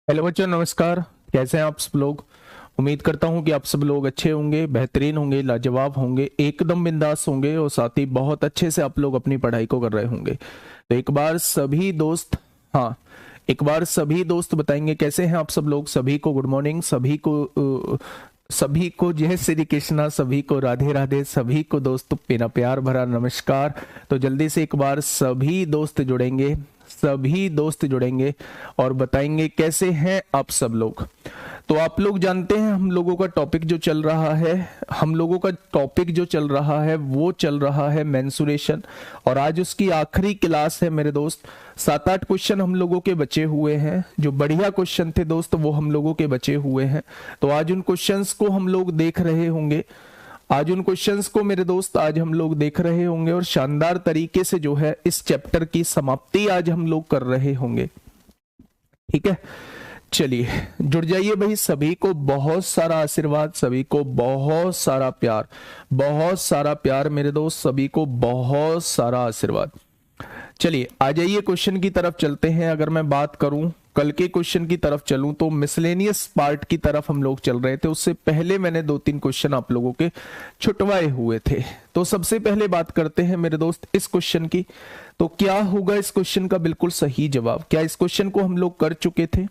Hello बच्चों, नमस्कार। कैसे हैं आप सब लोग। उम्मीद करता हूं कि आप सब लोग अच्छे होंगे, बेहतरीन होंगे, लाजवाब होंगे, एकदम बिंदास होंगे और साथ ही बहुत अच्छे से आप लोग अपनी पढ़ाई को कर रहे होंगे। तो एक बार सभी दोस्त, हाँ, एक बार सभी दोस्त बताएंगे कैसे हैं आप सब लोग। सभी को गुड मॉर्निंग, सभी को जय श्री कृष्णा, सभी को राधे राधे, सभी को दोस्त मेरा प्यार भरा नमस्कार। तो जल्दी से एक बार सभी दोस्त जुड़ेंगे, सभी दोस्त जुड़ेंगे और बताएंगे कैसे हैं आप सब लोग। तो आप लोग जानते हैं हम लोगों का टॉपिक जो चल रहा है, वो चल रहा है मेंसुरेशन। और आज उसकी आखिरी क्लास है मेरे दोस्त। 7-8 क्वेश्चन हम लोगों के बचे हुए हैं, जो बढ़िया क्वेश्चन थे दोस्त, वो हम लोगों के बचे हुए हैं। तो आज उन क्वेश्चंस को हम लोग देख रहे होंगे, आज उन क्वेश्चंस को मेरे दोस्त आज हम लोग देख रहे होंगे और शानदार तरीके से जो है इस चैप्टर की समाप्ति आज हम लोग कर रहे होंगे। ठीक है, चलिए जुड़ जाइए भाई। सभी को बहुत सारा आशीर्वाद, सभी को बहुत सारा प्यार, बहुत सारा प्यार मेरे दोस्त, सभी को बहुत सारा आशीर्वाद। चलिए आ जाइए, क्वेश्चन की तरफ चलते हैं। अगर मैं बात करूं कल के क्वेश्चन की तरफ चलूं तो मिसलेनियस पार्ट की तरफ हम लोग चल रहे थे। उससे पहले मैंने 2-3 क्वेश्चन आप लोगों के छुटवाए हुए थे। तो सबसे पहले बात करते हैं मेरे दोस्त इस क्वेश्चन की। तो क्या होगा इस क्वेश्चन का बिल्कुल सही जवाब? क्या इस क्वेश्चन को हम लोग कर चुके थे?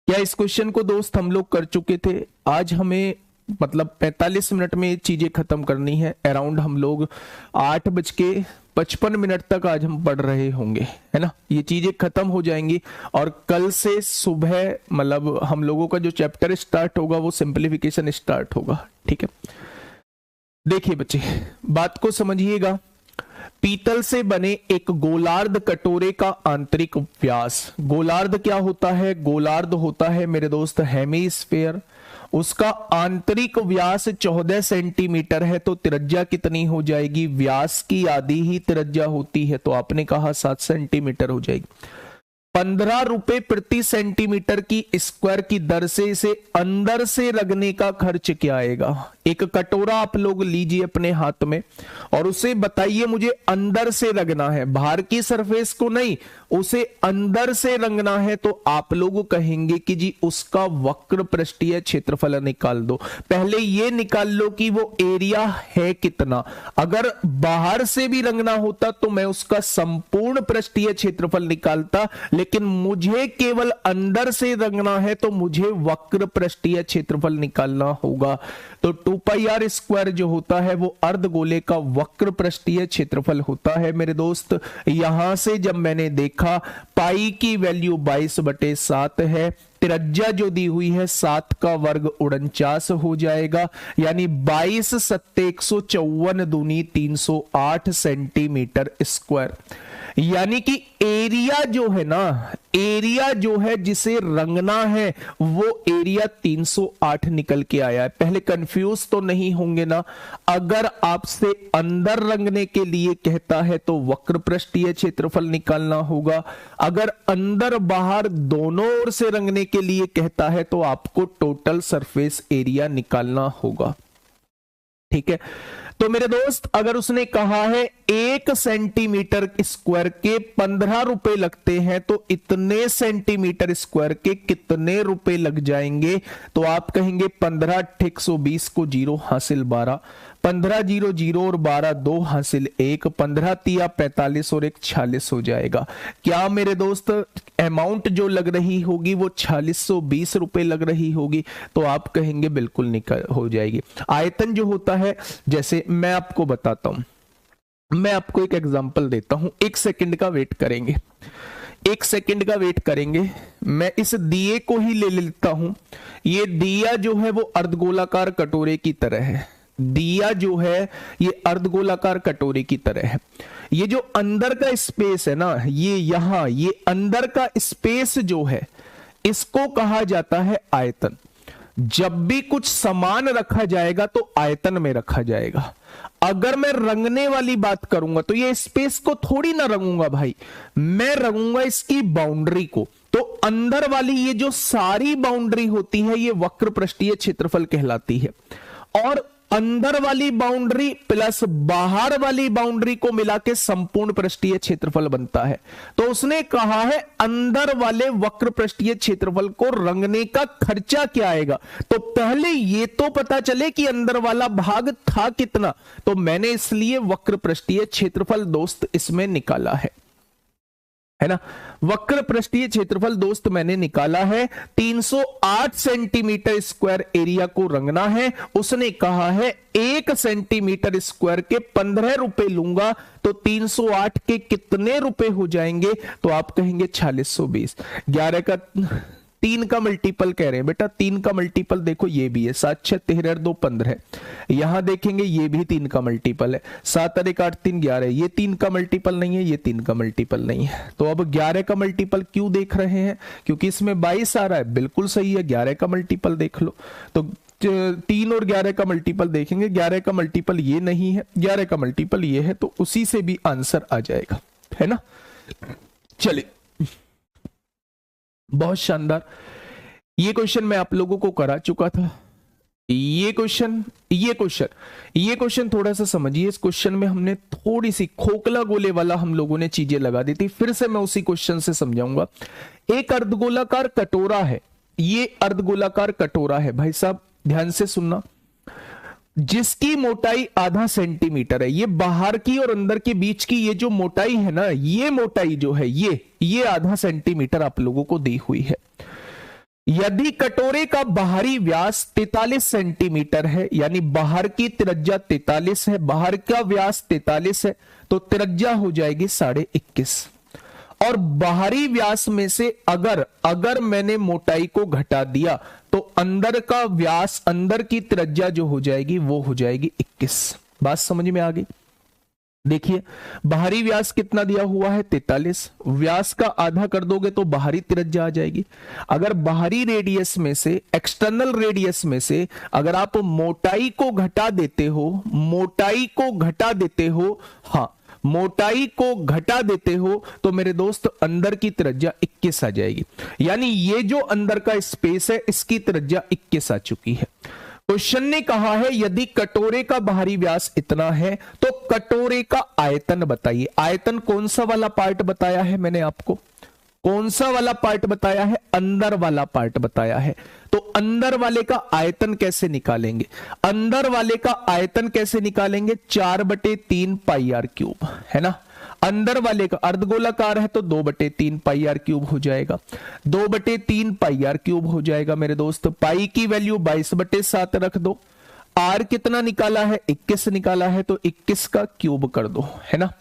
क्या इस क्वेश्चन को दोस्त हम लोग कर चुके थे? आज हमें मतलब 45 मिनट में ये चीजें खत्म करनी है। अराउंड हम लोग 8:55 तक आज हम पढ़ रहे होंगे, है ना। ये चीजें खत्म हो जाएंगी और कल से सुबह मतलब हम लोगों का जो चैप्टर स्टार्ट होगा वो सिंप्लीफिकेशन स्टार्ट होगा। ठीक है, देखिए बच्चे बात को समझिएगा। पीतल से बने एक गोलार्ध कटोरे का आंतरिक व्यास, गोलार्ध क्या होता है? गोलार्ध होता है मेरे दोस्त हेमीस्फेयर। उसका आंतरिक व्यास 14 सेंटीमीटर है। तो त्रिज्या कितनी हो जाएगी? व्यास की आधी ही त्रिज्या होती है, तो आपने कहा 7 सेंटीमीटर हो जाएगी। 15 रुपए प्रति सेंटीमीटर की स्क्वायर की दर से इसे अंदर से रगने का खर्च क्या आएगा? एक कटोरा आप लोग लीजिए अपने हाथ में और उसे बताइए मुझे अंदर से रगना है, बाहर की सरफेस को नहीं, उसे अंदर से रंगना है। तो आप लोग कहेंगे कि जी उसका वक्र पृष्ठीय क्षेत्रफल निकाल दो। पहले ये निकाल लो कि वो एरिया है कितना। अगर बाहर से भी रंगना होता तो मैं उसका संपूर्ण पृष्ठीय क्षेत्रफल निकालता, लेकिन मुझे केवल अंदर से रंगना है तो मुझे वक्र पृष्ठीय क्षेत्रफल निकालना होगा। तो 2πr² जो होता है वो अर्धगोले का वक्र पृष्ठीय क्षेत्रफल होता है मेरे दोस्त। यहां से जब मैंने देखा पाई की वैल्यू 22/7 है, त्रिज्या जो दी हुई है 7 का वर्ग 49 हो जाएगा, यानी 22 सत्ते 154 दूनी 308 सेंटीमीटर स्क्वायर। यानी कि एरिया जो है ना, एरिया जो है जिसे रंगना है वो एरिया 308 निकल के आया है। पहले कंफ्यूज तो नहीं होंगे ना। अगर आपसे अंदर रंगने के लिए कहता है तो वक्र पृष्ठीय क्षेत्रफल निकालना होगा। अगर अंदर बाहर दोनों ओर से रंगने के लिए कहता है तो आपको टोटल सरफेस एरिया निकालना होगा। ठीक है, तो मेरे दोस्त अगर उसने कहा है 1 सेंटीमीटर स्क्वायर के 15 रुपए लगते हैं तो इतने सेंटीमीटर स्क्वायर के कितने रुपए लग जाएंगे? तो आप कहेंगे 15 × 120 को 0 हासिल 12, 15 0 0 और 12 2 हासिल 1, 15 तिया 45 और 1 46 हो जाएगा। क्या मेरे दोस्त अमाउंट जो लग रही होगी वो 4620 रुपए लग रही होगी? तो आप कहेंगे बिल्कुल निकल हो जाएगी। आयतन जो होता है, जैसे मैं आपको बताता हूं, मैं आपको एक एग्जांपल देता हूं, 1 सेकंड का वेट करेंगे, 1 सेकंड का वेट करेंगे। मैं इस दिए को ही ले लेता हूं। ये दिया जो है वो अर्धगोलाकार कटोरे की तरह है। दिया जो है ये अर्धगोलाकार कटोरे की तरह है। ये जो अंदर का स्पेस है ना, ये यहां ये अंदर का स्पेस जो है इसको कहा जाता है आयतन। जब भी कुछ सामान रखा जाएगा तो आयतन में रखा जाएगा। अगर मैं रंगने वाली बात करूंगा तो ये स्पेस को थोड़ी ना रंगूंगा भाई, मैं रंगूंगा इसकी बाउंड्री को। तो अंदर वाली ये जो सारी बाउंड्री होती है ये वक्र पृष्ठीय क्षेत्रफल कहलाती है। और अंदर वाली बाउंड्री प्लस बाहर वाली बाउंड्री को मिला के संपूर्ण पृष्ठीय क्षेत्रफल बनता है। तो उसने कहा है अंदर वाले वक्र पृष्ठीय क्षेत्रफल को रंगने का खर्चा क्या आएगा। तो पहले ये तो पता चले कि अंदर वाला भाग था कितना, तो मैंने इसलिए वक्र पृष्ठीय क्षेत्रफल दोस्त इसमें निकाला है ना। वक्र पृष्ठीय क्षेत्रफल दोस्त मैंने निकाला है 308 सेंटीमीटर स्क्वायर एरिया को रंगना है। उसने कहा है 1 सेंटीमीटर स्क्वायर के 15 रुपए लूंगा, तो 308 के कितने रुपए हो जाएंगे, तो आप कहेंगे 4620। 11 का 3 का मल्टीपल कह रहे हैं बेटा, 3 का मल्टीपल देखो ये भी है, 7 6 13 2 15। यहां देखेंगे ये भी 3 का मल्टीपल है, 7 और 1 8 3 11। ये 3 का मल्टीपल नहीं है, ये 3 का मल्टीपल नहीं है। तो अब 11 का मल्टीपल क्यों देख रहे हैं, क्योंकि इसमें 22 आ रहा है, बिल्कुल सही है, 11 का मल्टीपल देख लो। तो 3 और 11 का मल्टीपल देखेंगे, 11 का मल्टीपल ये नहीं है, 11 का मल्टीपल ये है, तो उसी से भी आंसर आ जाएगा, है ना। चलिए, बहुत शानदार। ये क्वेश्चन मैं आप लोगों को करा चुका था। ये क्वेश्चन थोड़ा सा समझिए। इस क्वेश्चन में हमने थोड़ी सी खोखला गोले वाला हम लोगों ने चीजें लगा दी थी, फिर से मैं उसी क्वेश्चन से समझाऊंगा। एक अर्धगोलाकार कटोरा है, ये अर्धगोलाकार कटोरा है भाई साहब, ध्यान से सुनना, जिसकी मोटाई आधा सेंटीमीटर है। ये बाहर की और अंदर के बीच की ये जो मोटाई है ना, ये मोटाई जो है ये आधा सेंटीमीटर आप लोगों को दी हुई है। यदि कटोरे का बाहरी व्यास 43 सेंटीमीटर है, यानी बाहर की त्रिज्या 43 है, बाहर का व्यास 43 है, तो त्रिज्या हो जाएगी 21.5। और बाहरी व्यास में से अगर मैंने मोटाई को घटा दिया, तो अंदर का व्यास, अंदर की त्रिज्या जो हो जाएगी वो हो जाएगी 21। बात समझ में आ गई। देखिए, बाहरी व्यास कितना दिया हुआ है 43, व्यास का आधा कर दोगे तो बाहरी त्रिज्या आ जाएगी। अगर बाहरी रेडियस में से, एक्सटर्नल रेडियस में से अगर आप मोटाई को घटा देते हो, हाँ मोटाई को घटा देते हो, तो मेरे दोस्त अंदर की त्रिज्या 21 आ जाएगी। यानी ये जो अंदर का स्पेस है इसकी त्रिज्या 21 आ चुकी है। क्वेश्चन ने कहा है यदि कटोरे का बाहरी व्यास इतना है तो कटोरे का आयतन बताइए। आयतन कौन सा वाला पार्ट बताया है मैंने आपको, कौन सा वाला पार्ट बताया है, अंदर वाला पार्ट बताया है। तो अंदर वाले का आयतन कैसे निकालेंगे, अंदर वाले का आयतन कैसे निकालेंगे, 4/3 पाई आर क्यूब, है ना। अंदर वाले का अर्धगोलाकार है तो 2/3 पाई आर क्यूब हो जाएगा, 2/3 पाई आर क्यूब हो जाएगा मेरे दोस्त। पाई की वैल्यू 22/7 रख दो, आर कितना निकाला है 21 निकाला है, तो 21 का क्यूब कर दो, है ना।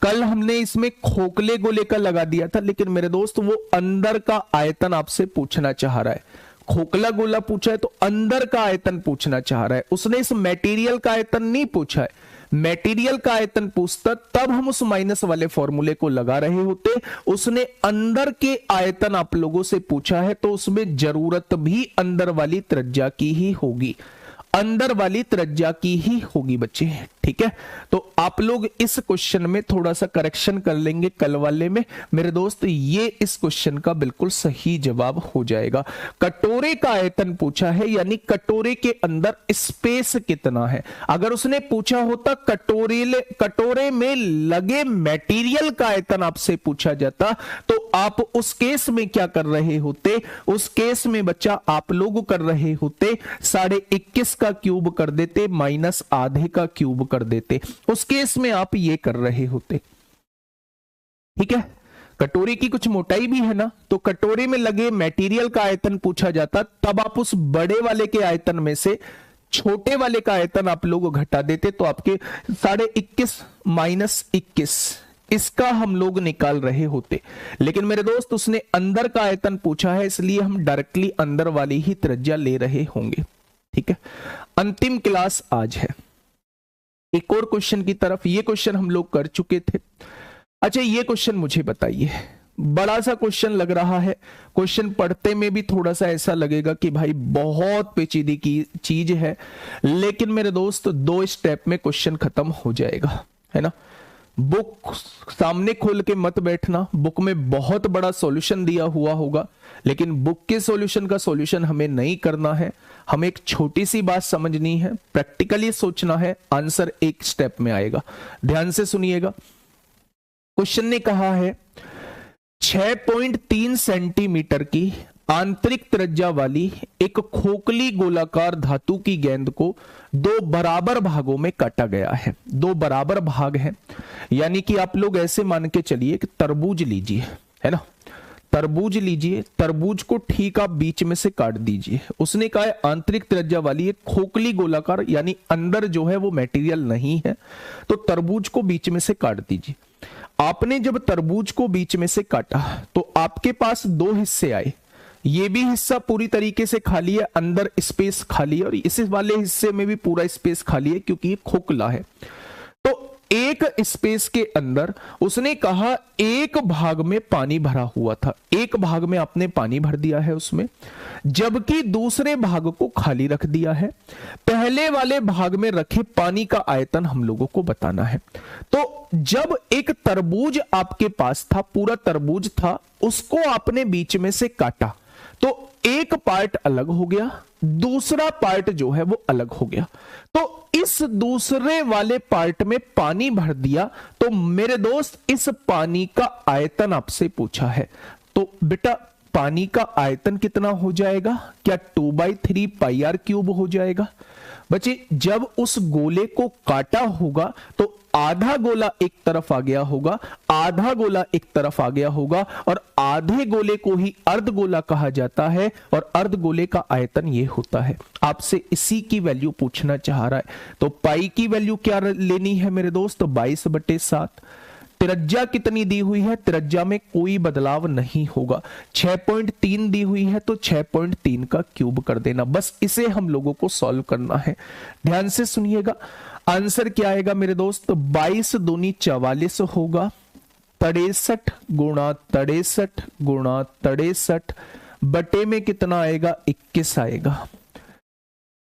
कल हमने इसमें खोखले गोले का लगा दिया था, लेकिन मेरे दोस्त वो अंदर का आयतन आपसे पूछना चाह रहा है। खोखला गोला पूछा है तो अंदर का आयतन पूछना चाह रहा है, उसने इस मटेरियल का आयतन नहीं पूछा है। मटेरियल का आयतन पूछता तब हम उस माइनस वाले फॉर्मूले को लगा रहे होते। उसने अंदर के आयतन आप लोगों से पूछा है, तो उसमें जरूरत भी अंदर वाली त्रिज्या की ही होगी, अंदर वाली त्रिज्या की ही होगी बच्चे, ठीक है। तो आप लोग इस क्वेश्चन में थोड़ा सा करेक्शन कर लेंगे कल वाले में मेरे दोस्त, ये इस क्वेश्चन का बिल्कुल सही जवाब हो जाएगा। कटोरे का आयतन पूछा है, यानी कटोरे के अंदर स्पेस कितना है। अगर उसने पूछा होता कटोरे में लगे मटेरियल का आयतन आपसे पूछा जाता, तो आप उस केस में क्या कर रहे होते, उस केस में बच्चा आप लोग कर रहे होते 21.5 का क्यूब कर देते, माइनस आधे का क्यूब कर देते। उस केस में आप ये कर रहे होते, ठीक है। कटोरे की कुछ मोटाई भी है ना, तो कटोरे में लगे मटेरियल का आयतन पूछा जाता, तब आप उस बड़े वाले के आयतन में से छोटे वाले का आयतन आप लोग घटा देते, तो आपके 21.5 माइनस 21 इसका हम लोग निकाल रहे होते। लेकिन मेरे दोस्त उसने अंदर का आयतन पूछा है, इसलिए हम डायरेक्टली अंदर वाली ही त्रिज्या ले रहे होंगे, ठीक है। अंतिम क्लास आज है, एक और क्वेश्चन की तरफ। ये क्वेश्चन हम लोग कर चुके थे। अच्छा, ये क्वेश्चन मुझे बताइए, बड़ा सा क्वेश्चन लग रहा है, क्वेश्चन पढ़ते में भी थोड़ा सा ऐसा लगेगा कि भाई बहुत पेचीदी की चीज है, लेकिन मेरे दोस्त 2 स्टेप में क्वेश्चन खत्म हो जाएगा, है ना। बुक सामने खोल के मत बैठना, बुक में बहुत बड़ा सॉल्यूशन दिया हुआ होगा, लेकिन बुक के सॉल्यूशन का सॉल्यूशन हमें नहीं करना है, हमें एक छोटी सी बात समझनी है, प्रैक्टिकली सोचना है, आंसर एक स्टेप में आएगा। ध्यान से सुनिएगा, क्वेश्चन ने कहा है 6.3 सेंटीमीटर की आंतरिक त्रिज्या वाली एक खोखली गोलाकार धातु की गेंद को दो बराबर भागों में काटा गया है। दो बराबर भाग हैं, यानी कि आप लोग ऐसे मान के चलिए कि तरबूज लीजिए, है ना, तरबूज लीजिए, तरबूज को ठीक आप बीच में से काट दीजिए। उसने कहा है आंतरिक त्रिज्या वाली एक खोखली गोलाकार, यानी अंदर जो है वो मटेरियल नहीं है, तो तरबूज को बीच में से काट दीजिए। आपने जब तरबूज को बीच में से काटा तो आपके पास दो हिस्से आए, ये भी हिस्सा पूरी तरीके से खाली है, अंदर स्पेस खाली है, और इस वाले हिस्से में भी पूरा स्पेस खाली है क्योंकि ये खोखला है। तो एक स्पेस के अंदर उसने कहा एक भाग में पानी भरा हुआ था, एक भाग में आपने पानी भर दिया है उसमें, जबकि दूसरे भाग को खाली रख दिया है। पहले वाले भाग में रखे पानी का आयतन हम लोगों को बताना है। तो जब एक तरबूज आपके पास था, पूरा तरबूज था, उसको आपने बीच में से काटा तो एक पार्ट अलग हो गया, दूसरा पार्ट जो है वो अलग हो गया। तो इस दूसरे वाले पार्ट में पानी भर दिया, तो मेरे दोस्त इस पानी का आयतन आपसे पूछा है, तो बेटा पानी का आयतन कितना हो जाएगा? क्या 2/3 पाई आर क्यूब हो जाएगा? बच्चे जब उस गोले को काटा होगा तो आधा गोला एक तरफ आ गया होगा, आधा गोला एक तरफ आ गया होगा, और आधे गोले को ही अर्धगोला कहा जाता है, और अर्धगोले का आयतन ये होता है। आपसे इसी की वैल्यू पूछना चाह रहा है। तो पाई की वैल्यू क्या लेनी है मेरे दोस्त? 22/7। त्रिज्या कितनी दी हुई है? त्रिज्या में कोई बदलाव नहीं होगा। 6.3 दी हुई है तो 6.3 का क्यूब कर देना, बस इसे हम लोगों को सॉल्व करना है। ध्यान से सुनिएगा, आंसर क्या आएगा मेरे दोस्त? 22 दूनी 44 होगा, 63 गुणा 63 गुणा 63 बटे में कितना आएगा? 21 आएगा।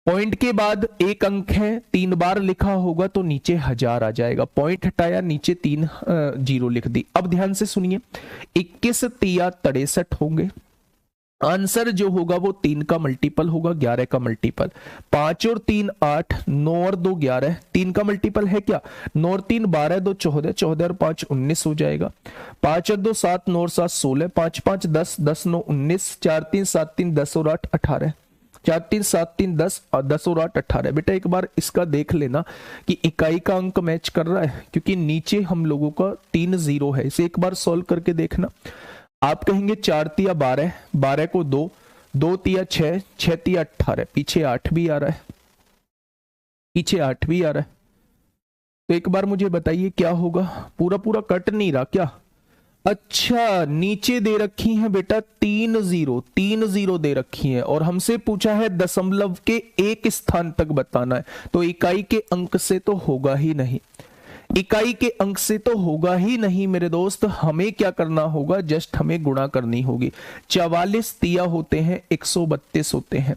पॉइंट के बाद एक अंक है, 3 बार लिखा होगा तो नीचे 1000 आ जाएगा। पॉइंट हटाया, नीचे 3 जीरो लिख दी। अब ध्यान से सुनिए, 21 तिया 63 होंगे। आंसर जो होगा वो 3 का मल्टीपल होगा, 11 का मल्टीपल। 5 और 3 8, 9 और 2 11, 3 का मल्टीपल है क्या? 9 और 3 12, 2 14, 14 और 5 19 हो जाएगा। 5 और 2 7, 9 और 7 16, 5 5 10, 10 9 19, 4 3 7 3 10 और 8 18, 4 3 7 3 10 और 10 और 8 18। बेटा एक बार इसका देख लेना कि इकाई का अंक मैच कर रहा है, क्योंकि नीचे हम लोगों का 3 0 है। इसे एक बार सॉल्व करके देखना। आप कहेंगे 4 तिया 12, 12 को 2, 2 तिया 6, 6 तिया 18, पीछे 8 भी आ रहा है, पीछे 8 भी आ रहा है। तो एक बार मुझे बताइए क्या होगा? पूरा पूरा कट नहीं रहा क्या? अच्छा, नीचे दे रखी है बेटा 3 0 दे रखी है, और हमसे पूछा है दशमलव के एक स्थान तक बताना है। तो इकाई के अंक से तो होगा ही नहीं, इकाई के अंक से तो होगा ही नहीं मेरे दोस्त। हमें क्या करना होगा? जस्ट हमें गुणा करनी होगी। 44 तिया होते हैं 132 होते हैं,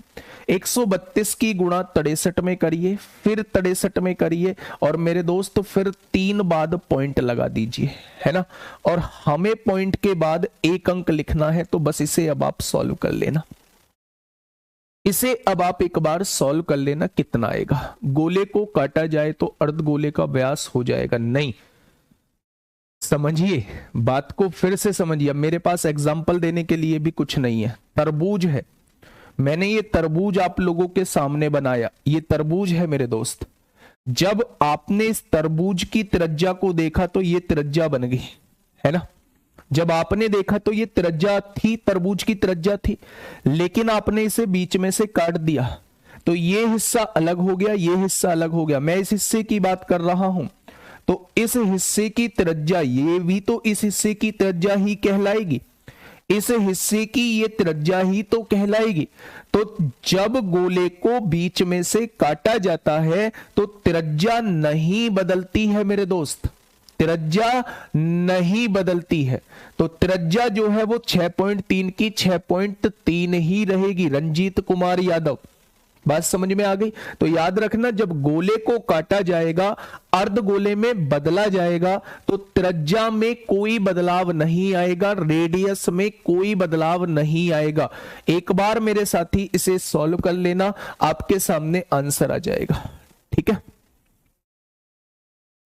132 की गुणा 63 में करिए, फिर 63 में करिए, और मेरे दोस्त फिर 3 बाद पॉइंट लगा दीजिए, है ना। और हमें पॉइंट के बाद एक अंक लिखना है, तो बस इसे अब आप सॉल्व कर लेना। इसे अब आप एक बार सॉल्व कर लेना, कितना आएगा? गोले को काटा जाए तो अर्धगोले का व्यास हो जाएगा। नहीं, समझिए बात को, फिर से समझिए। मेरे पास एग्जाम्पल देने के लिए भी कुछ नहीं है। तरबूज है, मैंने ये तरबूज आप लोगों के सामने बनाया, ये तरबूज है मेरे दोस्त। जब आपने इस तरबूज की त्रिज्या को देखा तो ये त्रिज्या बन गई, है ना। जब आपने देखा तो ये त्रिज्या थी, तरबूज की त्रिज्या थी, लेकिन आपने इसे बीच में से काट दिया तो ये हिस्सा अलग हो गया, ये हिस्सा अलग हो गया। मैं इस हिस्से की बात कर रहा हूं, तो इस हिस्से की त्रिज्या, ये भी तो इस हिस्से की त्रिज्या ही कहलाएगी, इस हिस्से की ये त्रिज्या ही तो कहलाएगी। तो जब गोले को बीच में से काटा जाता है तो त्रिज्या नहीं बदलती है मेरे दोस्त, त्रिज्या नहीं बदलती है। तो त्रिज्या जो है वो 6.3 की 6.3 ही रहेगी। रंजीत कुमार यादव, बात समझ में आ गई? तो याद रखना, जब गोले को काटा जाएगा, अर्ध गोले में बदला जाएगा, तो त्रिज्या में कोई बदलाव नहीं आएगा, रेडियस में कोई बदलाव नहीं आएगा। एक बार मेरे साथी इसे सॉल्व कर लेना, आपके सामने आंसर आ जाएगा। ठीक है,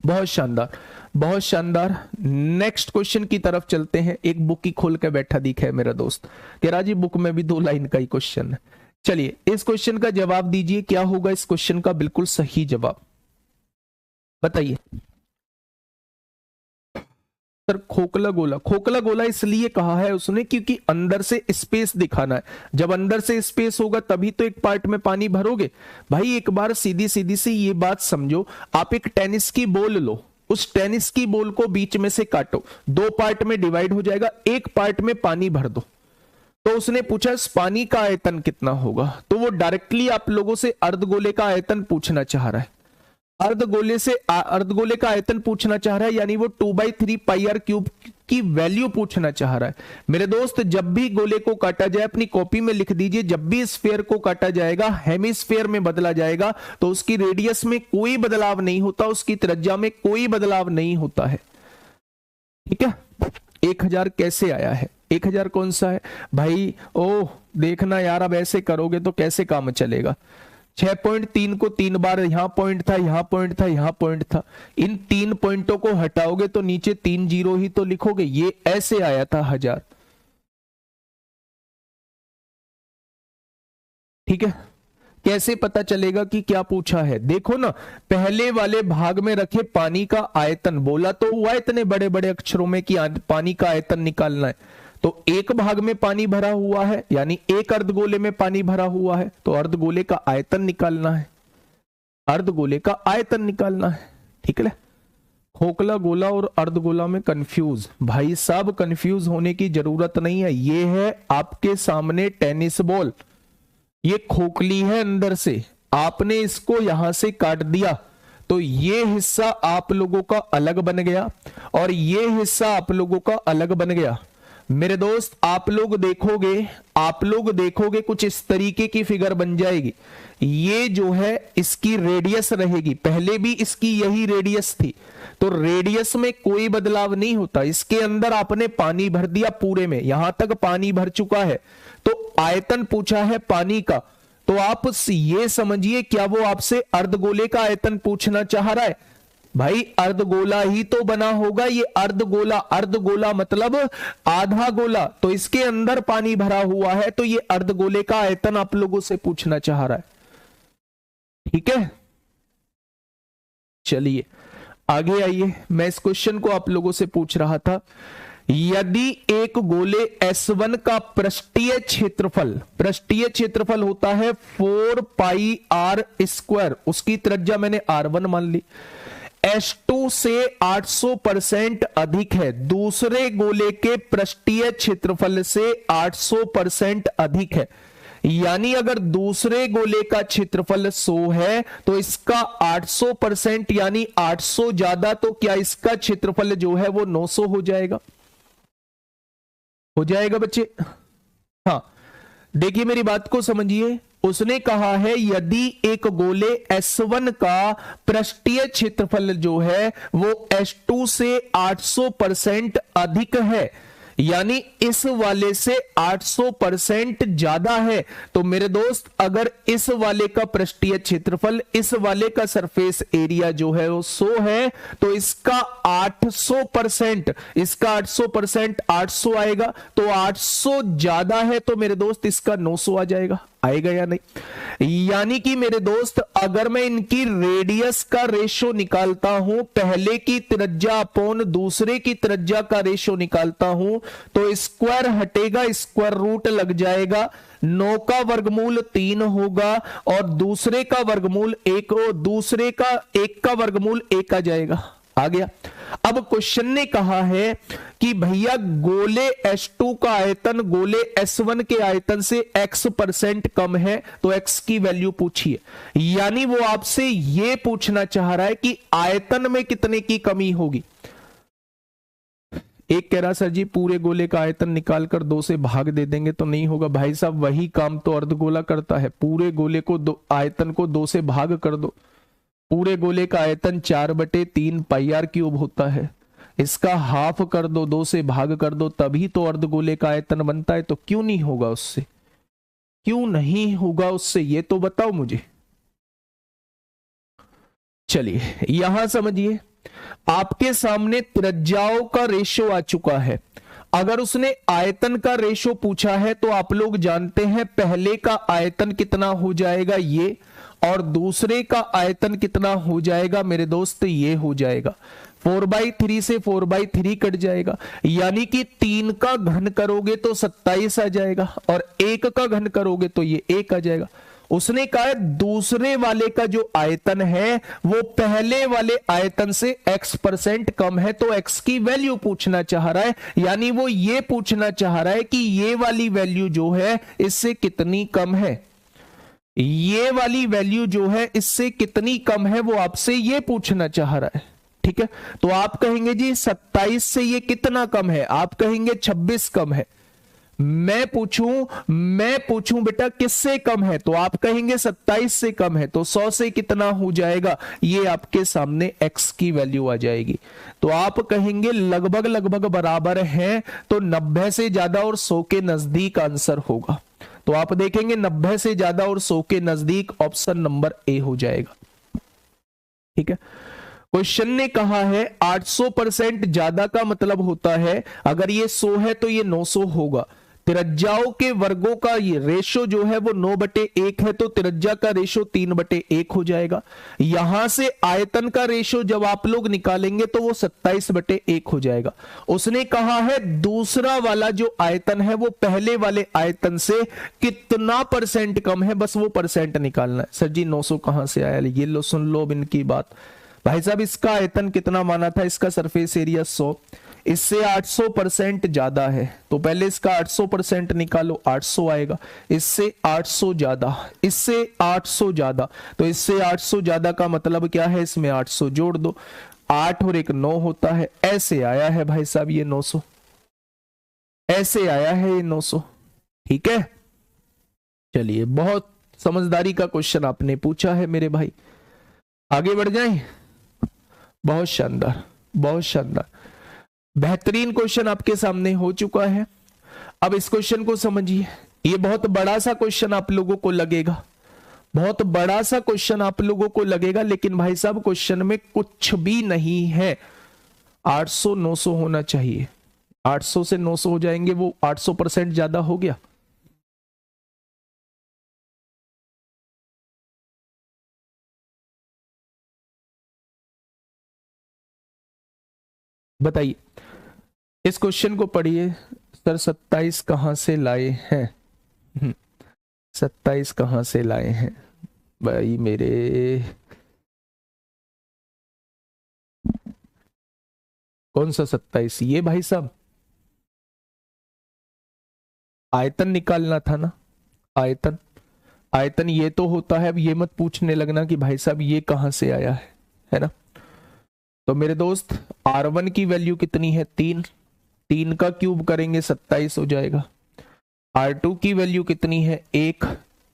बहुत शानदार, बहुत शानदार। नेक्स्ट क्वेश्चन की तरफ चलते हैं। एक बुक ही खोल के बैठा दिखा है मेरा दोस्त, कह रहा जी बुक में भी 2 लाइन का ही क्वेश्चन है। चलिए इस क्वेश्चन का जवाब दीजिए, क्या होगा इस क्वेश्चन का बिल्कुल सही जवाब, बताइए। सर खोखला गोला, खोखला गोला इसलिए कहा है उसने क्योंकि अंदर से स्पेस दिखाना है। जब अंदर से स्पेस होगा तभी तो एक पार्ट में पानी भरोगे। भाई एक बार सीधी सीधी सी ये बात समझो, आप एक टेनिस की बॉल लो, उस टेनिस की बॉल को बीच में से काटो, 2 पार्ट में डिवाइड हो जाएगा, एक पार्ट में पानी भर दो। तो उसने पूछा इस पानी का आयतन कितना होगा, तो वो डायरेक्टली आप लोगों से अर्धगोले का आयतन पूछना चाह रहा है। अर्धगोले का आयतन पूछना चाह रहा है, यानी वो 2/3 पाई आर क्यूब की वैल्यू पूछना चाह रहा है। मेरे दोस्त जब भी गोले को काटा जाए, अपनी कॉपी में लिख दीजिए, जब भी स्फीयर को काटा जाएगा, हेमिस्फीयर में बदला जाएगा, तो उसकी रेडियस में कोई बदलाव नहीं होता, उसकी त्रिज्या में कोई बदलाव नहीं होता है। ठीक है, 1000 कैसे आया है? 1000 कौन सा है भाई? ओह देखना यार, अब ऐसे करोगे तो कैसे काम चलेगा। 6.3 को 3 बार, यहां पॉइंट था, यहां पॉइंट था, यहां पॉइंट था, इन 3 पॉइंटों को हटाओगे तो नीचे 3 जीरो ही तो लिखोगे। ये ऐसे आया था 1000। ठीक है, कैसे पता चलेगा कि क्या पूछा है? देखो ना, पहले वाले भाग में रखे पानी का आयतन, बोला तो हुआ इतने बड़े बड़े अक्षरों में कि पानी का आयतन निकालना है। तो एक भाग में पानी भरा हुआ है, यानी एक अर्धगोले में पानी भरा हुआ है, तो अर्धगोले का आयतन निकालना है, अर्धगोले का आयतन निकालना है। ठीक है, खोखला गोला और अर्धगोला में कंफ्यूज, भाई साहब कंफ्यूज होने की जरूरत नहीं है। ये है आपके सामने टेनिस बॉल, ये खोखली है अंदर से, आपने इसको यहां से काट दिया तो ये हिस्सा आप लोगों का अलग बन गया और ये हिस्सा आप लोगों का अलग बन गया। मेरे दोस्त आप लोग देखोगे कुछ इस तरीके की फिगर बन जाएगी। ये जो है इसकी रेडियस रहेगी, पहले भी इसकी यही रेडियस थी, तो रेडियस में कोई बदलाव नहीं होता। इसके अंदर आपने पानी भर दिया पूरे में, यहां तक पानी भर चुका है, तो आयतन पूछा है पानी का। तो आप ये समझिए, क्या वो आपसे अर्धगोले का आयतन पूछना चाह रहा है? भाई अर्धगोला ही तो बना होगा ये अर्धगोला, अर्धगोला मतलब आधा गोला, तो इसके अंदर पानी भरा हुआ है, तो ये अर्धगोले का आयतन आप लोगों से पूछना चाह रहा है। ठीक है, चलिए आगे आइए। मैं इस क्वेश्चन को आप लोगों से पूछ रहा था, यदि एक गोले S1 का पृष्ठीय क्षेत्रफल होता है 4 पाई r स्क्वायर, उसकी त्रिज्या मैंने R1 मान ली, S2 से 800% अधिक है, दूसरे गोले के पृष्ठीय क्षेत्रफल से 800% अधिक है, यानी अगर दूसरे गोले का क्षेत्रफल 100 है तो इसका 800% यानी 800 ज्यादा, तो क्या इसका क्षेत्रफल जो है वो 900 हो जाएगा? हो जाएगा बच्चे? हाँ, देखिए मेरी बात को समझिए। उसने कहा है यदि एक गोले S1 का पृष्ठीय क्षेत्रफल जो है वो S2 से 800% अधिक है, यानी इस वाले से 800% ज्यादा है, तो मेरे दोस्त अगर इस वाले का पृष्ठीय क्षेत्रफल, इस वाले का सरफेस एरिया जो है वो 100 है, तो इसका 800%, इसका 800% 800 आएगा, तो 800 ज्यादा है, तो मेरे दोस्त इसका 900 आ जाएगा। आएगा या नहीं? यानी कि मेरे दोस्त अगर मैं इनकी रेडियस का रेशो निकालता हूं, पहले की त्रिज्या अपॉन दूसरे की त्रिज्या का रेशो निकालता हूं, तो स्क्वायर हटेगा, स्क्वायर रूट लग जाएगा, 9 का वर्गमूल 3 होगा और दूसरे का वर्गमूल 1, दूसरे का 1 का वर्गमूल 1 आ जाएगा। आ गया। अब क्वेश्चन ने कहा है कि भैया गोले S2 का आयतन गोले S1 के आयतन से x% कम है, तो x की वैल्यू पूछिए। यानी वो आपसे ये पूछना चाह रहा है कि आयतन में कितने की कमी होगी। एक कह रहा सर जी पूरे गोले का आयतन निकाल कर 2 से भाग दे देंगे तो नहीं होगा। भाई साहब वही काम तो अर्धगोला करता है। पूरे गोले को आयतन को 2 से भाग कर दो। पूरे गोले का आयतन 4/3 πr³ होता है। इसका हाफ कर दो, 2 से भाग कर दो, तभी तो अर्धगोले का आयतन बनता है। तो क्यों नहीं होगा उससे, क्यों नहीं होगा उससे, ये तो बताओ मुझे। चलिए यहां समझिए, आपके सामने त्रिज्याओं का रेशो आ चुका है। अगर उसने आयतन का रेशो पूछा है तो आप लोग जानते हैं पहले का आयतन कितना हो जाएगा ये, और दूसरे का आयतन कितना हो जाएगा मेरे दोस्त, ये हो जाएगा। 4/3 से 4/3 कट जाएगा, यानी कि 3 का घन करोगे तो 27 आ जाएगा, और 1 का घन करोगे तो ये 1 आ जाएगा। उसने कहा है दूसरे वाले का जो आयतन है वो पहले वाले आयतन से x% कम है, तो x की वैल्यू पूछना चाह रहा है। यानी वो ये पूछना चाह रहा है कि ये वाली वैल्यू जो है इससे कितनी कम है, ये वाली वैल्यू जो है इससे कितनी कम है, वो आपसे ये पूछना चाह रहा है। ठीक है, तो आप कहेंगे जी 27 से ये कितना कम है, आप कहेंगे 26 कम है। मैं पूछूं बेटा किससे कम है, तो आप कहेंगे 27 से कम है। तो 100 से कितना हो जाएगा, ये आपके सामने x की वैल्यू आ जाएगी। तो आप कहेंगे लगभग लगभग बराबर है, तो 90 से ज्यादा और 100 के नजदीक आंसर होगा। तो आप देखेंगे 90 से ज्यादा और 100 के नजदीक ऑप्शन नंबर ए हो जाएगा। ठीक है, क्वेश्चन ने कहा है 800% ज्यादा का मतलब होता है अगर ये 100 है तो ये 900 होगा। त्रिज्याओं के वर्गों का ये रेशो जो है वो 9/1 है, तो त्रिज्या का रेशो 3/1 हो जाएगा। यहां से आयतन का रेशो जब आप लोग निकालेंगे तो वो 27/1 हो जाएगा। उसने कहा है दूसरा वाला जो आयतन है वो पहले वाले आयतन से कितना % कम है, बस वो % निकालना है। सर जी 900 कहां से आया, ये लो सुन लो इनकी बात। भाई साहब इसका आयतन कितना माना था, इसका सरफेस एरिया 100, इससे 800% ज्यादा है, तो पहले इसका 800% निकालो, 800 आएगा। इससे 800 ज्यादा, इससे 800 ज्यादा, तो इससे 800 ज्यादा का मतलब क्या है, इसमें 800 जोड़ दो, 8 और 1 9 होता है। ऐसे आया है भाई साहब ये 900, ऐसे आया है ये 900। ठीक है, चलिए बहुत समझदारी का क्वेश्चन आपने पूछा है मेरे भाई, आगे बढ़ जाएं। बहुत शानदार, बहुत शानदार, बेहतरीन क्वेश्चन आपके सामने हो चुका है। अब इस क्वेश्चन को समझिए, ये बहुत बड़ा सा क्वेश्चन आप लोगों को लगेगा, बहुत बड़ा सा क्वेश्चन आप लोगों को लगेगा, लेकिन भाई साहब क्वेश्चन में कुछ भी नहीं है। 800 900 होना चाहिए, 800 से 900 हो जाएंगे, वो 800% ज्यादा हो गया। बताइए, इस क्वेश्चन को पढ़िए। सर 27 कहां से लाए हैं, 27 कहां से लाए हैं भाई मेरे, कौन सा 27, ये भाई साहब आयतन निकालना था ना, आयतन, आयतन ये तो होता है। अब ये मत पूछने लगना कि भाई साहब ये कहां से आया है ना। तो मेरे दोस्त R1 की वैल्यू कितनी है, 3, 3 का क्यूब करेंगे 27 हो जाएगा। R2 की वैल्यू कितनी है, 1,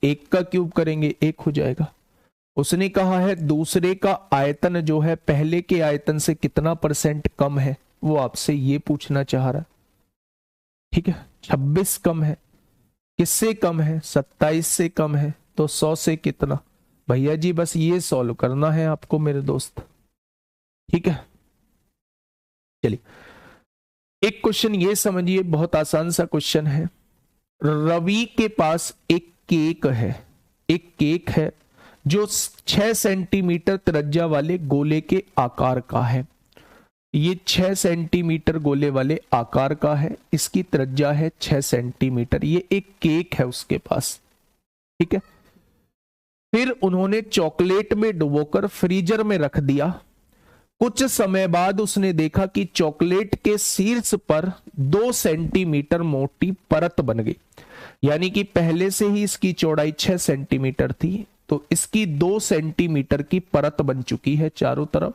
1 का क्यूब करेंगे 1 हो जाएगा। उसने कहा है दूसरे का आयतन जो है पहले के आयतन से कितना % कम है, वो आपसे ये पूछना चाह रहा है। ठीक है, 26 कम है, किससे कम है, 27 से कम है, तो 100 से कितना, भैया जी बस ये सॉल्व करना है आपको मेरे दोस्त। ठीक है, चलिए एक क्वेश्चन ये समझिए, बहुत आसान सा क्वेश्चन है। रवि के पास एक केक है, एक केक है जो 6 सेंटीमीटर त्रिज्या वाले गोले के आकार का है। ये 6 सेंटीमीटर गोले वाले आकार का है, इसकी त्रिज्या है 6 सेंटीमीटर। ये एक केक है उसके पास, ठीक है। फिर उन्होंने चॉकलेट में डुबोकर फ्रीजर में रख दिया। कुछ समय बाद उसने देखा कि चॉकलेट के शीर्ष पर 2 सेंटीमीटर मोटी परत बन गई, यानी कि पहले से ही इसकी चौड़ाई 6 सेंटीमीटर थी, तो इसकी 2 सेंटीमीटर की परत बन चुकी है चारों तरफ,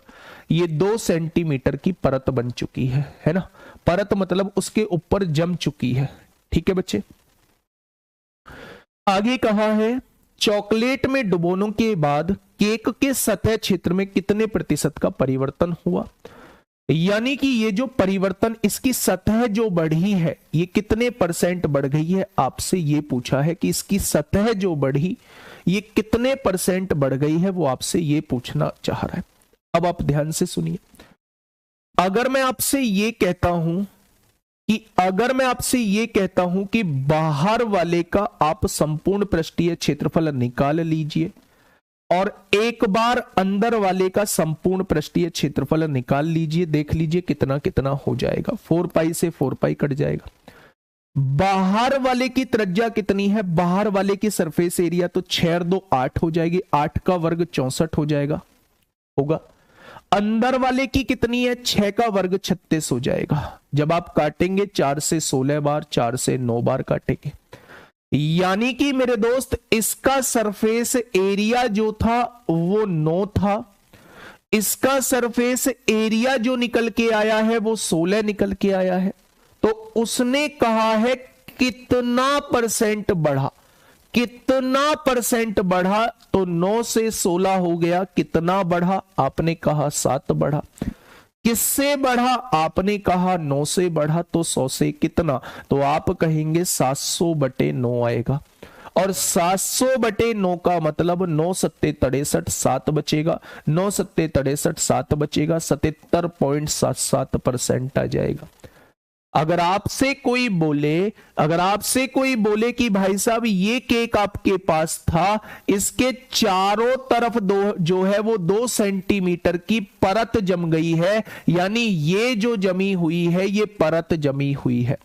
ये 2 सेंटीमीटर की परत बन चुकी है ना। परत मतलब उसके ऊपर जम चुकी है। ठीक है बच्चे, आगे कहा है चॉकलेट में डुबोने के बाद केक के सतह क्षेत्र में कितने प्रतिशत का परिवर्तन हुआ। यानी कि ये जो परिवर्तन, इसकी सतह जो बढ़ी है ये कितने % बढ़ गई है, आपसे ये पूछा है कि इसकी सतह जो बढ़ी ये कितने % बढ़ गई है, वो आपसे ये पूछना चाह रहा है। अब आप ध्यान से सुनिए, अगर मैं आपसे ये कहता हूं कि बाहर वाले का आप संपूर्ण पृष्ठीय क्षेत्रफल निकाल लीजिए और एक बार अंदर वाले का संपूर्ण पृष्ठीय क्षेत्रफल निकाल लीजिए, देख लीजिए कितना कितना हो जाएगा। 4 पाई से 4 पाई कट जाएगा। बाहर वाले की त्रिज्या कितनी है, बाहर वाले की सरफेस एरिया, तो 6 और 2 8 हो जाएगी, 8 का वर्ग 64 हो जाएगा होगा। अंदर वाले की कितनी है, 6 का वर्ग 36 हो जाएगा। जब आप काटेंगे 4 से 16 बार, 4 से 9 बार काटेंगे, यानी कि मेरे दोस्त इसका सरफेस एरिया जो था वो 9 था, इसका सरफेस एरिया जो निकल के आया है वो 16 निकल के आया है। तो उसने कहा है कितना % बढ़ा, कितना % बढ़ा, तो 9 से 16 हो गया, कितना बढ़ा, आपने कहा 7 बढ़ा। किससे बढ़ा, आपने कहा 9 से बढ़ा, तो 100 से कितना, तो आप कहेंगे 700/9 आएगा। और 700/9 का मतलब 9 सत्ते 63, 7 बचेगा, 9 सत्ते 63, 7 बचेगा, 77.77% आ जाएगा। अगर आपसे कोई बोले कि भाई साहब ये केक आपके पास था, इसके चारों तरफ जो है वो 2 सेंटीमीटर की परत जम गई है, यानी ये जो जमी हुई है ये परत जमी हुई है,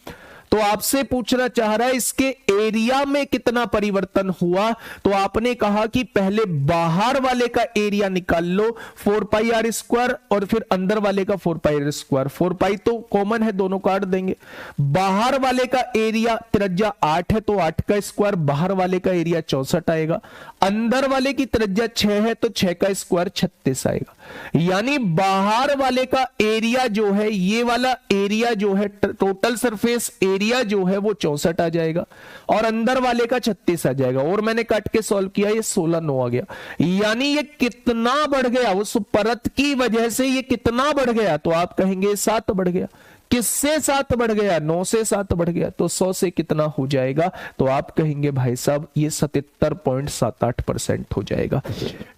तो आपसे पूछना चाह रहा है इसके एरिया में कितना परिवर्तन हुआ। तो आपने कहा कि पहले बाहर वाले का एरिया निकाल लो 4πr² और फिर अंदर वाले का 4πr²। 4π तो कॉमन है, दोनों काट देंगे। बाहर वाले का एरिया त्रिज्या 8 है तो 8 का स्क्वायर, बाहर वाले का एरिया 64 आएगा। अंदर वाले की त्रिज्या 6 है तो 6 का स्क्वायर 36 आएगा। यानी बाहर वाले का एरिया जो है, ये वाला एरिया जो है, टोटल सरफेस एरिया जो है वो 64 आ जाएगा और अंदर वाले का 36 आ जाएगा। और मैंने काट के सॉल्व किया, ये 16 9 आ गया। यानी ये कितना बढ़ गया, उस परत की वजह से ये कितना बढ़ गया, तो आप कहेंगे 7 बढ़ गया। किससे 7 बढ़ गया, 9 से 7 बढ़ गया, तो 100 से कितना हो जाएगा, तो आप कहेंगे भाई साहब ये 77.78% हो जाएगा।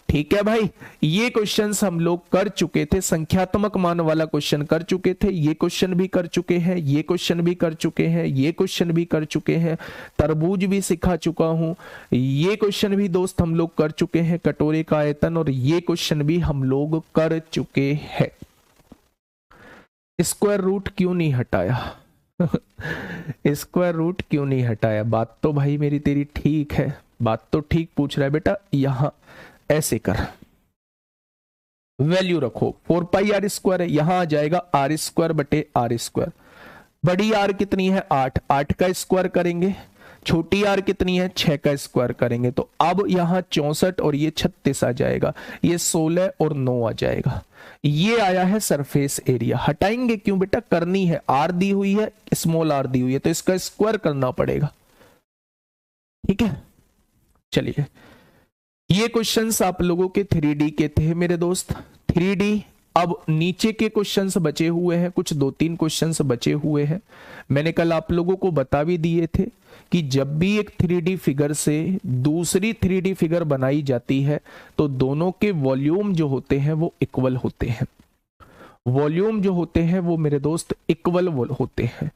ठीक है भाई, ये क्वेश्चंस हम लोग कर चुके थे, संख्यात्मक मान वाला क्वेश्चन कर चुके थे, ये क्वेश्चन भी कर चुके हैं, ये क्वेश्चन भी कर चुके हैं, ये क्वेश्चन भी कर चुके हैं, तरबूज भी सिखा चुका हूं, ये क्वेश्चन भी दोस्त हम लोग कर चुके हैं, कटोरे का आयतन, और ये क्वेश्चन भी हम लोग कर चुके हैं। स्क्वायर रूट क्यों नहीं हटाया स्क्वायर रूट क्यों नहीं हटाया, बात तो भाई मेरी तेरी ठीक है, बात तो ठीक पूछ रहा है बेटा। यहां ऐसे कर, वैल्यू रखो, 4πr² है, यहां आ जाएगा r²/r²। बड़ी आर कितनी है 8, 8 का स्क्वायर करेंगे, छोटी आर कितनी है 6 का स्क्वायर करेंगे, तो अब यहां 64 और ये 36 आ जाएगा, ये 16 और 9 आ जाएगा। ये आया है सरफेस एरिया। हटाएंगे क्यों बेटा, करनी है, आर दी हुई है, स्मॉल आर दी हुई है, तो इसका स्क्वायर करना पड़ेगा। ठीक है, चलिए ये क्वेश्चंस आप लोगों के 3D के थे मेरे दोस्त, 3D। अब नीचे के क्वेश्चंस बचे हुए हैं, कुछ 2-3 क्वेश्चंस बचे हुए हैं। मैंने कल आप लोगों को बता भी दिए थे कि जब भी एक 3D फिगर से दूसरी 3D फिगर बनाई जाती है तो दोनों के वॉल्यूम जो होते हैं वो इक्वल होते हैं, वॉल्यूम जो होते हैं वो मेरे दोस्त इक्वल होते हैं।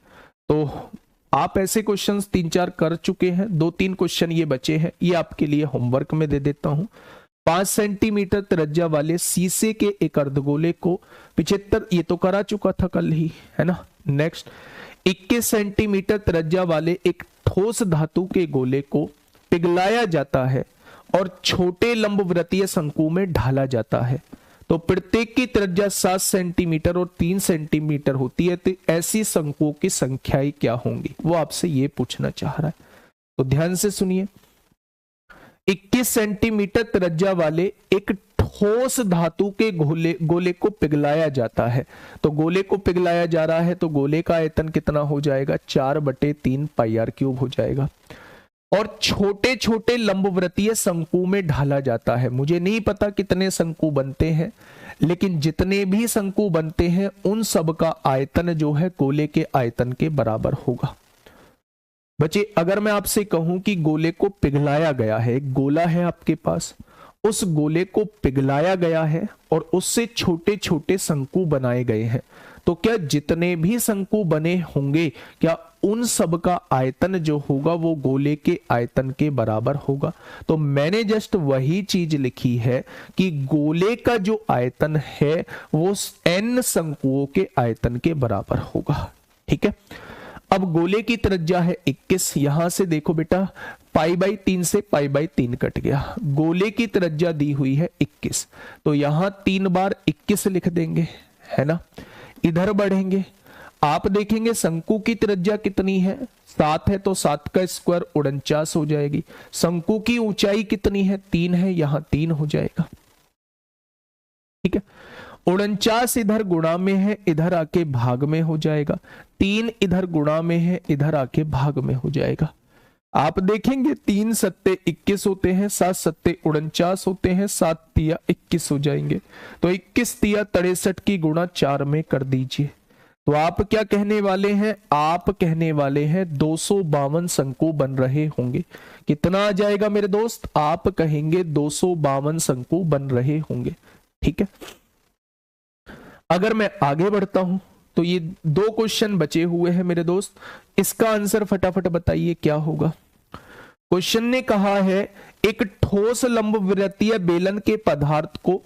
तो आप ऐसे क्वेश्चंस 3-4 कर चुके हैं, 2-3 क्वेश्चन ये बचे हैं, ये आपके लिए होमवर्क में दे देता हूं। 5 सेंटीमीटर त्रिज्या वाले शीशे के एक अर्धगोले को 75, ये तो करा चुका था कल ही, है ना। नेक्स्ट, 21 सेंटीमीटर त्रिज्या वाले एक ठोस धातु के गोले को पिघलाया जाता है और छोटे लंबवृत्तीय शंकु में ढाला जाता है, तो प्रत्येक की त्रिज्या 7 सेंटीमीटर और 3 सेंटीमीटर होती है, तो ऐसी शंकुओं की संख्याएं क्या होंगी, वो आपसे ये पूछना चाह रहा है। तो ध्यान से सुनिए, 21 सेंटीमीटर त्रिज्या वाले एक ठोस धातु के गोले को पिघलाया जाता है। तो गोले को पिघलाया जा रहा है तो गोले का आयतन कितना हो जाएगा, 4/3 पाई आर क्यूब हो जाएगा। और छोटे छोटे लंबवृत्तीय शंकु में ढाला जाता है। मुझे नहीं पता कितने शंकु बनते हैं, लेकिन जितने भी शंकु बनते हैं उन सब का आयतन जो है गोले के आयतन के बराबर होगा। बच्चे अगर मैं आपसे कहूं कि गोले को पिघलाया गया है, एक गोला है आपके पास, उस गोले को पिघलाया गया है और उससे छोटे छोटे शंकु बनाए गए हैं, तो क्या जितने भी शंकु बने होंगे क्या उन सब का आयतन जो होगा वो गोले के आयतन के बराबर होगा? तो मैंने जस्ट वही चीज लिखी है कि गोले का जो आयतन है वो n शंकुओं के आयतन के बराबर होगा। ठीक है, अब गोले की त्रिज्या है 21। यहां से देखो बेटा π/3 से π/3 कट गया। गोले की त्रिज्या दी हुई है 21, तो यहां 3 बार 21 लिख देंगे, है ना। इधर बढ़ेंगे, आप देखेंगे शंकु की त्रिज्या कितनी है, 7 है, तो 7 का स्क्वायर 49 हो जाएगी। शंकु की ऊंचाई कितनी है, 3 है, यहां 3 हो जाएगा। ठीक है, 49 इधर गुणा में है, इधर आके भाग में हो जाएगा। 3 इधर गुणा में है, इधर आके भाग में हो जाएगा। आप देखेंगे 3 सत्ते 21 होते हैं, 7 सत्ते 49 होते हैं, 7 तिया 21 हो जाएंगे। तो 21 तिया 63 की गुणा 4 में कर दीजिए। तो आप क्या कहने वाले हैं, आप कहने वाले हैं 252 शंकु बन रहे होंगे। कितना आ जाएगा मेरे दोस्त, आप कहेंगे 252 शंकु बन रहे होंगे। ठीक है, अगर मैं आगे बढ़ता हूं तो ये 2 क्वेश्चन बचे हुए हैं मेरे दोस्त, इसका आंसर फटाफट बताइए क्या होगा। क्वेश्चन ने कहा है एक ठोस लंबवृत्तीय बेलन के पदार्थ को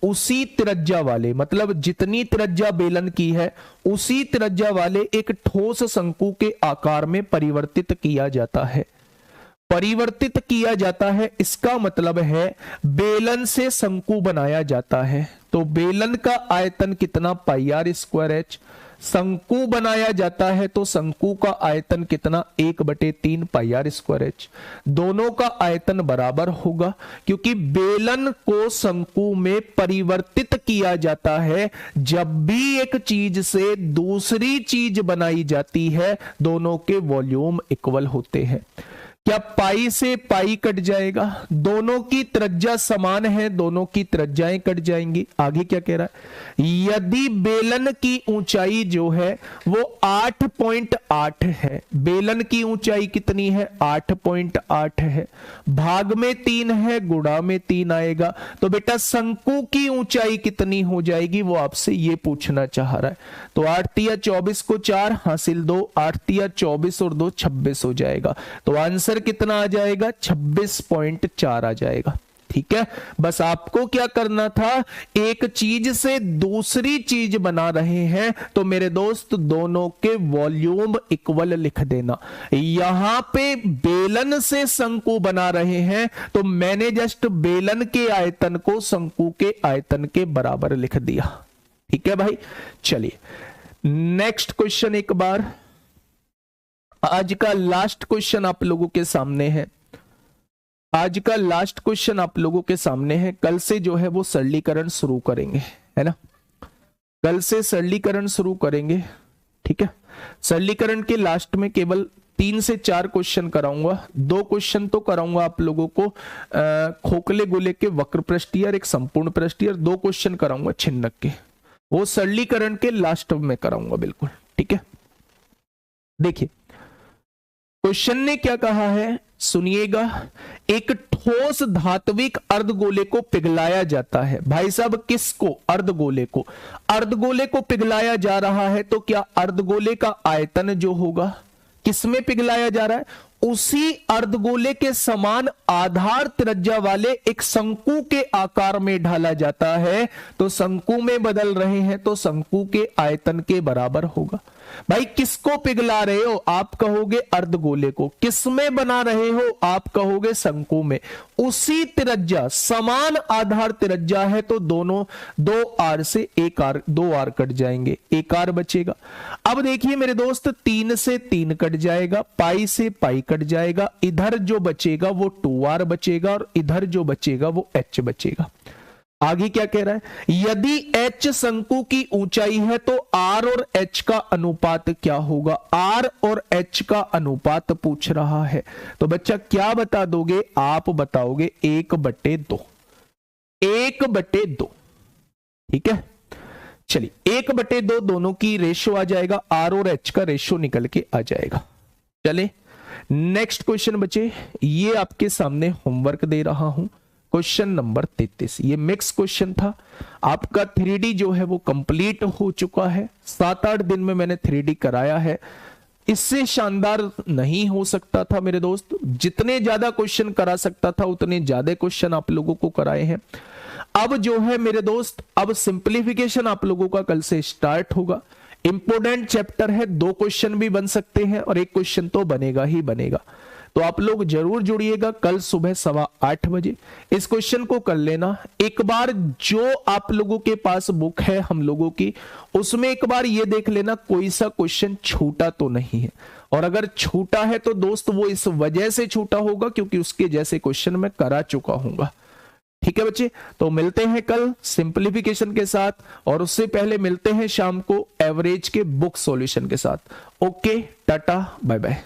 उसी त्रिज्या वाले, मतलब जितनी त्रिज्या बेलन की है उसी त्रिज्या वाले एक ठोस शंकु के आकार में परिवर्तित किया जाता है। परिवर्तित किया जाता है इसका मतलब है बेलन से शंकु बनाया जाता है। तो बेलन का आयतन कितना, πr²h। शंकु बनाया जाता है तो शंकु का आयतन कितना, 1/3 πr²h। दोनों का आयतन बराबर होगा क्योंकि बेलन को शंकु में परिवर्तित किया जाता है। जब भी एक चीज से दूसरी चीज बनाई जाती है दोनों के वॉल्यूम इक्वल होते हैं। क्या पाई से पाई कट जाएगा, दोनों की त्रिज्या समान है, दोनों की त्रिज्याएं कट जाएंगी। आगे क्या कह रहा है, यदि बेलन की ऊंचाई जो है वो 8.8 है, बेलन की ऊंचाई कितनी है, 8.8 है, भाग में 3 है, गुणा में 3 आएगा, तो बेटा शंकु की ऊंचाई कितनी हो जाएगी वो आपसे ये पूछना चाह रहा है। तो 8 तिया 24 को 4 हासिल 2, 8 तिया 24 और 2 26 हो जाएगा। तो आंसर कितना आ जाएगा, 26.4 आ जाएगा। ठीक है, बस आपको क्या करना था, एक चीज से दूसरी चीज बना रहे हैं तो मेरे दोस्त दोनों के वॉल्यूम इक्वल लिख देना। यहां पे बेलन से शंकु बना रहे हैं तो मैंने जस्ट बेलन के आयतन को शंकु के आयतन के बराबर लिख दिया। ठीक है भाई, चलिए नेक्स्ट क्वेश्चन एक बार, आज का लास्ट क्वेश्चन आप लोगों के सामने है। आज का लास्ट क्वेश्चन आप लोगों के सामने है। कल से जो है वो सरलीकरण शुरू करेंगे, है ना, कल से सरलीकरण शुरू करेंगे। ठीक है, सरलीकरण के लास्ट में केवल 3 से 4 क्वेश्चन कराऊंगा। 2 क्वेश्चन तो कराऊंगा आप लोगों को खोखले गोले के वक्र पृष्ठीय और एक संपूर्ण पृष्ठीय, 2 क्वेश्चन कराऊंगा छिन्नक के, वो सरलीकरण के लास्ट में कराऊंगा बिल्कुल। ठीक है, देखिए क्वेश्चन ने क्या कहा है, सुनिएगा। एक ठोस धात्विक अर्धगोले को पिघलाया जाता है। भाई साहब किसको, अर्धगोले को। अर्धगोले को पिघलाया जा रहा है तो क्या अर्धगोले का आयतन जो होगा किसमें पिघलाया जा रहा है, उसी अर्धगोले के समान आधार त्रिज्या वाले एक शंकु के आकार में ढाला जाता है। तो शंकु में बदल रहे हैं तो शंकु के आयतन के बराबर होगा। भाई किसको पिघला रहे हो, आप कहोगे अर्धगोले को, किसमें बना रहे हो, आप कहोगे शंकु में। उसी त्रिज्या, समान आधार त्रिज्या है तो दोनों 2 आर से 1 आर, 2 आर कट जाएंगे, 1 आर बचेगा। अब देखिए मेरे दोस्त 3 से 3 कट जाएगा, पाई से पाई कट जाएगा, इधर जो बचेगा वो 2r बचेगा और इधर जो बचेगा वो h बचेगा। आगे क्या कह रहा है, यदि h शंकु की ऊंचाई है तो r और h का अनुपात क्या होगा। r और h का अनुपात पूछ रहा है, तो बच्चा क्या बता दोगे, आप बताओगे 1/2, 1/2, ठीक है। चलिए 1/2 दोनों की रेशो आ जाएगा, r और h का रेशो निकल के आ जाएगा। चले नेक्स्ट क्वेश्चन बचे, ये आपके सामने होमवर्क दे रहा हूं, क्वेश्चन नंबर 33। ये मिक्स क्वेश्चन था, आपका 3D जो है वो कंप्लीट हो चुका है। 7-8 दिन में मैंने 3D कराया है, इससे शानदार नहीं हो सकता था मेरे दोस्त। जितने ज्यादा क्वेश्चन करा सकता था उतने ज्यादा क्वेश्चन आप लोगों को कराए हैं। अब जो है मेरे दोस्त, अब सिंप्लीफिकेशन आप लोगों का कल से स्टार्ट होगा। इंपोर्टेंट चैप्टर है, 2 क्वेश्चन भी बन सकते हैं और 1 क्वेश्चन तो बनेगा ही बनेगा। तो आप लोग जरूर जुड़िएगा कल सुबह 8:15 बजे। इस क्वेश्चन को कर लेना एक बार, जो आप लोगों के पास बुक है हम लोगों की, उसमें एक बार ये देख लेना कोई सा क्वेश्चन छूटा तो नहीं है, और अगर छूटा है तो दोस्त वो इस वजह से छूटा होगा क्योंकि उसके जैसे क्वेश्चन मैं करा चुका हूंगा। ठीक है बच्चे, तो मिलते हैं कल सिंप्लीफिकेशन के साथ, और उससे पहले मिलते हैं शाम को एवरेज के बुक सॉल्यूशन के साथ। Okay, tata, bye bye.